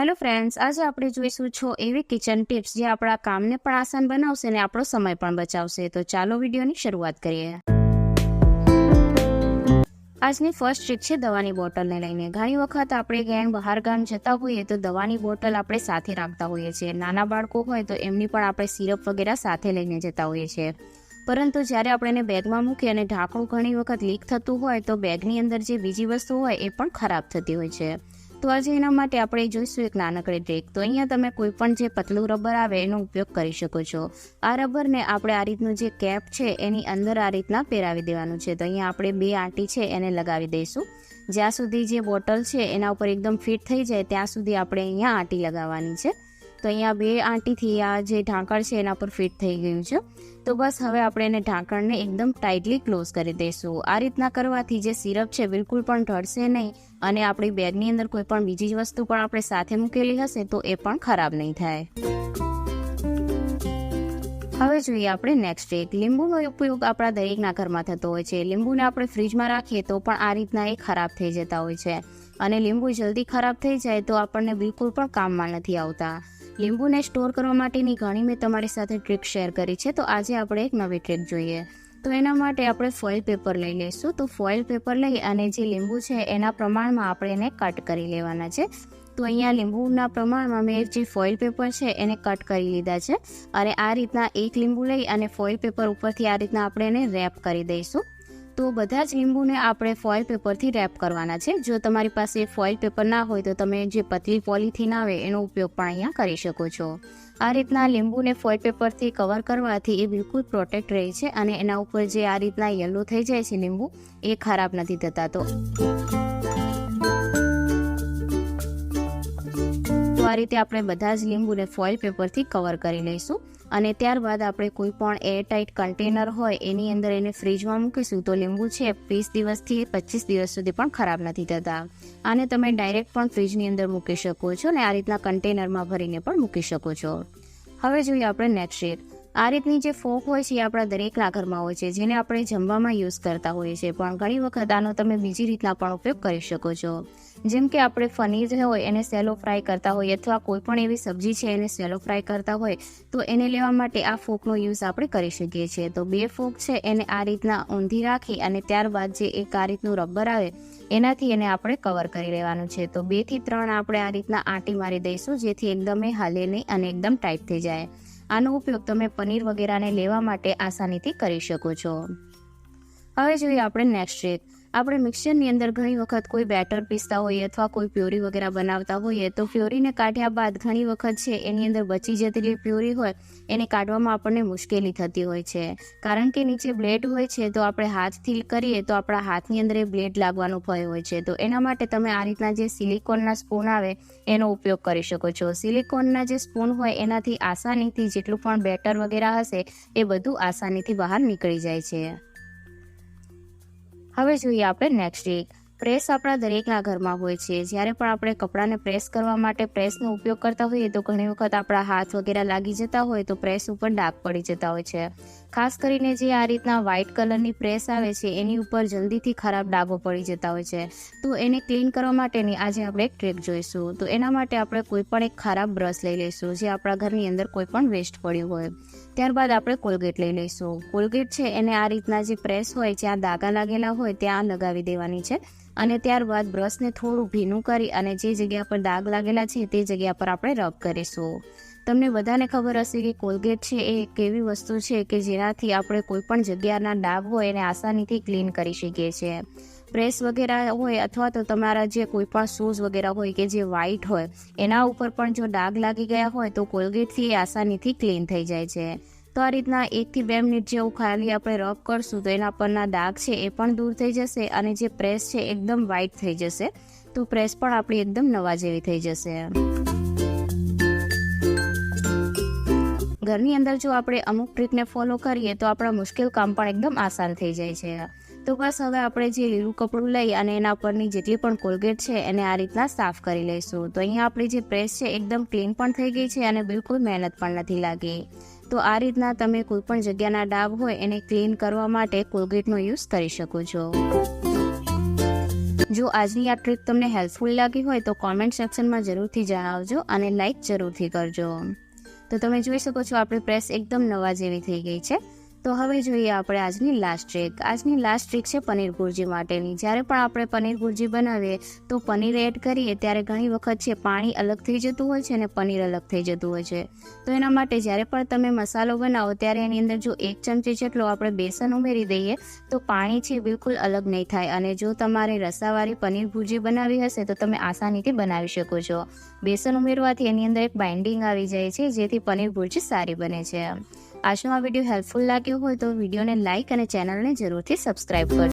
Hello friends, આજે આપણે જોઈશું છો એવી કિચન ટિપ્સ જે આપણા કામને પણ આસાન બનાવશે અને આપણો સમય પણ બચાવશે. તો ચાલો વિડીયોની શરૂઆત કરીએ. આજની ફર્સ્ટ ટ્રીક છે દવાની બોટલને લઈને. ઘણી વખત આપણે ક્યાંય બહાર ગામ જતા હોઈએ તો દવાની બોટલ આપણે સાથે રાખતા હોઈએ છીએ. નાના બાળકો હોય તો એમની પણ આપણે સિરપ વગેરે સાથે લઈને જતા હોઈએ છીએ. પરંતુ જ્યારે આપણે એને બેગમાં મૂકીએ અને ઢાંકણું ઘણી વખત લીક થતું હોય તો બેગની અંદર જે બીજી વસ્તુ હોય એ પણ ખરાબ થતી હોય છે. તો આજે એના માટે આપણે જોઈશું એક નાનકડી ટ્રીક. તો અહીંયા તમે કોઈ પણ જે પતલું રબર આવે એનો ઉપયોગ કરી શકો છો. આ રબરને આપણે આ રીતનું જે કેપ છે એની અંદર આ રીતના પહેરાવી દેવાનું છે. તો અહીંયા આપણે 2 આંટી છે એને લગાવી દઈશું. જ્યાં સુધી જે બોટલ છે એના ઉપર એકદમ ફિટ થઈ જાય ત્યાં સુધી આપણે અહીંયા આંટી લગાવવાની છે. તો અહીંયા 2 આંટીથી આ જે ઢાંકણ છે એના પર ફિટ થઈ ગયું છે. તો બસ હવે આપણે એને ઢાંકણને એકદમ ટાઈટલી ક્લોઝ કરી દઈશું. આ રીતના કરવાથી જે સિરપ છે બિલકુલ પણ ઢળશે નહીં અને આપણી બેગની અંદર કોઈ પણ બીજી વસ્તુ પણ આપણે સાથે મૂકેલી હશે તો એ પણ ખરાબ નહીં થાય. હવે જોઈએ આપણે નેક્સ્ટ ટ્રીક. લીંબુનો ઉપયોગ આપણા દરેકના ઘરમાં થતો હોય છે. લીંબુને આપણે ફ્રીજમાં રાખીએ તો પણ આ રીતના એ ખરાબ થઈ જતા હોય છે અને લીંબુ જલ્દી ખરાબ થઈ જાય તો આપણને બિલકુલ પણ કામમાં નથી આવતા. લીંબુને સ્ટોર કરવા માટેની ઘણી મેં તમારી સાથે ટ્રીક શેર કરી છે. તો આજે આપણે એક નવી ટ્રીક જોઈએ. તો એના માટે આપણે ફોઇલ પેપર લઈ લઈશું. તો ફોઇલ પેપર લઈ અને જે લીંબુ છે એના પ્રમાણમાં આપણે એને કટ કરી લેવાના છે. તો અહીંયા લીંબુના પ્રમાણમાં મેં જે ફોઇલ પેપર છે એને કટ કરી લીધા છે અને આ રીતના એક લીંબુ લઈ અને ફોઇલ પેપર ઉપરથી આ રીતના આપણે એને રેપ કરી દઈશું. તો બધા જ લીંબુને આપણે ફોઇલ પેપરથી રેપ કરવાના છે. જો તમારી પાસે ફોઇલ પેપર ના હોય તો તમે જે પતલી પોલિથીન આવે એનો ઉપયોગ પણ અહીંયા કરી શકો છો. આ રીતના લીંબુને ફોઇલ પેપરથી કવર કરવાથી એ બિલકુલ પ્રોટેક્ટ રહે છે અને એના ઉપર જે આ રીતના યલો થઈ જાય છે લીંબુ એ ખરાબ નથી થતા. તો આ રીતે આપણે બધા જ લીંબુને ફોઇલ પેપરથી કવર કરી લઈશું અને ત્યારબાદ આપણે કોઈ પણ એરટાઇટ કન્ટેનર હોય એની અંદર એને ફ્રીજમાં મૂકીશું તો લીંબુ છે 20 દિવસથી 25 દિવસ સુધી પણ ખરાબ નથી થતા. આને તમે ડાયરેક્ટ પણ ફ્રીજની અંદર મૂકી શકો છો અને આ રીતના કન્ટેનરમાં ભરીને પણ મૂકી શકો છો. હવે જોઈએ આપણે નેક્સ્ટ ટ્રીક. આ રીતની જે ફોક હોય છે એ આપણા દરેકના ઘરમાં હોય છે જેને આપણે જમવામાં યુઝ કરતા હોઈએ છીએ. પણ ઘણી વખત આનો તમે બીજી રીતના પણ ઉપયોગ કરી શકો છો. જેમ કે આપણે પનીર હોય એને સેલો ફ્રાય કરતા હોય અથવા કોઈ પણ એવી સબ્જી છે એને સેલો ફ્રાય કરતા હોય તો એને લેવા માટે આ ફોકનો યુઝ આપણે કરી શકીએ છીએ. તો 2 ફોક છે એને આ રીતના ઊંધી રાખી અને ત્યારબાદ જે એક આ રીતનું રબર આવે એનાથી એને આપણે કવર કરી લેવાનું છે. તો 2 થી 3 આપણે આ રીતના આંટી મારી દઈશું જેથી એકદમ એ હાલે નહીં અને એકદમ ટાઈટ થઈ જાય. આનો ઉપયોગ તમે પનીર વગેરેને લેવા માટે આસાનીથી કરી શકો છો. હવે જોઈએ આપણે નેક્સ્ટ ટ્રીક. આપણે મિક્સચરની અંદર ઘણી વખત કોઈ બેટર પીસતા હોઈએ અથવા કોઈ પ્યોરી વગેરે બનાવતા હોઈએ તો પ્યોરીને કાઢ્યા બાદ ઘણી વખત છે એની અંદર બચી જતી પ્યોરી હોય એને કાઢવામાં આપણને મુશ્કેલી થતી હોય છે. કારણ કે નીચે બ્લેડ હોય છે તો આપણે હાથથી કરીએ તો આપણા હાથની અંદર એ બ્લેડ લાગવાનો ભય હોય છે. તો એના માટે તમે આ રીતના જે સિલિકોનના સ્પૂન આવે એનો ઉપયોગ કરી શકો છો. સિલિકોનના જે સ્પૂન હોય એનાથી આસાનીથી જેટલું પણ બેટર વગેરે હશે એ બધું આસાનીથી બહાર નીકળી જાય છે. હવે જોઈએ આપણે નેક્સ્ટ ટ્રીક. પ્રેસ આપણા દરેકના ઘરમાં હોય છે. જ્યારે પણ આપણે કપડાને પ્રેસ કરવા માટે પ્રેસનો ઉપયોગ કરતા હોઈએ તો ઘણી વખત આપણા હાથ વગેરે લાગી જતા હોય તો પ્રેસ ઉપર ડાઘ પડી જતા હોય છે. ખાસ કરીને જે આ રીતના વ્હાઇટ કલરની પ્રેસ આવે છે એની ઉપર જલ્દીથી ખરાબ ડાઘો પડી જતા હોય છે. તો એને ક્લીન કરવા માટેની આજે આપણે એક ટ્રીક જોઈશું. તો એના માટે આપણે કોઈ પણ એક ખરાબ બ્રશ લઈ લઈશું જે આપણા ઘરની અંદર કોઈ પણ વેસ્ટ પડ્યું હોય. ત્યારબાદ આપણે કોલગેટ લઈ લઈશું. કોલગેટ છે એને આ રીતના જે પ્રેસ હોય જ્યાં દાગા લાગેલા હોય ત્યાં લગાવી દેવાની છે અને ત્યારબાદ બ્રશને થોડું ભીનું કરી અને જે જગ્યા પર દાગ લાગેલા છે તે જગ્યા પર આપણે રબ કરીશું. તમને બધાને ખબર હશે કે કોલગેટ છે એ એક એવી વસ્તુ છે કે જેનાથી આપણે કોઈ પણ જગ્યાના ડાઘ હોય એને આસાનીથી ક્લીન કરી શકીએ છીએ. પ્રેસ વગેરે હોય અથવા તો તમારા જે કોઈ પણ શૂઝ વગેરે હોય કે જે વ્હાઇટ હોય એના ઉપર પણ જો ડાઘ લાગી ગયા હોય તો કોલગેટથી એ આસાનીથી ક્લીન થઈ જાય છે. તો આ રીતના 1 થી 2 મિનિટ જેવું ખાલી આપણે રબ કરશું તો એના પરના ડાઘ છે એ પણ દૂર થઈ જશે અને જે પ્રેસ છે એકદમ વ્હાઇટ થઈ જશે. તો પ્રેસ પણ આપણી એકદમ નવા જેવી થઈ જશે. ઘરની અંદર જો આપણે અમુક ટ્રીકને ફોલો કરીએ તો આપણા મુશ્કેલ કામ પણ એકદમ આસાન થઈ જાય છે. તો બસ હવે આપણે જે લીલું કપડું લઈ અને એના પરની જેટલી પણ કોલગેટ છે એને આ રીતના સાફ કરી લઈશું. તો અહીંયા આપણી જે પ્રેસ છે એકદમ ક્લીન પણ થઈ ગઈ છે અને બિલકુલ મહેનત પણ નથી લાગી. તો આ રીતના તમે કોઈ પણ જગ્યાના ડાઘ હોય એને ક્લીન કરવા માટે કોલગેટનો યુઝ કરી શકો છો. જો આજની આ ટ્રીક તમને હેલ્પફુલ લાગી હોય તો કોમેન્ટ સેક્શનમાં જરૂરથી જણાવજો અને લાઇક જરૂરથી કરજો. તો તમે જોઈ શકો છો આપણી પ્રેસ એકદમ નવા જેવી થઈ ગઈ છે. તો હવે જોઈએ આપણે આજની લાસ્ટ ટ્રીક. આજની લાસ્ટ ટ્રીક છે પનીર ભુરજી માટેની. જ્યારે પણ આપણે પનીર ભુરજી બનાવીએ તો પનીર એડ કરીએ ત્યારે ઘણી વખત છે પાણી અલગ થઈ જતું હોય છે અને પનીર અલગ થઈ જતું હોય છે. તો એના માટે જ્યારે પણ તમે મસાલો બનાવો ત્યારે એની અંદર જો 1 ચમચી જેટલો આપણે બેસન ઉમેરી દઈએ તો પાણી છે બિલકુલ અલગ નહીં થાય. અને જો તમારે રસાવાળી પનીર ભુરજી બનાવી હશે તો તમે આસાનીથી બનાવી શકો છો. બેસન ઉમેરવાથી એની અંદર એક બાઇન્ડિંગ આવી જાય છે જેથી પનીર ભુરજી સારી બને છે. આજનો આ વિડીયો હેલ્પફુલ લાગ્યો હોય તો વિડીયોને લાઇક અને ચેનલને જરૂરથી સબસ્ક્રાઈબ કરજો.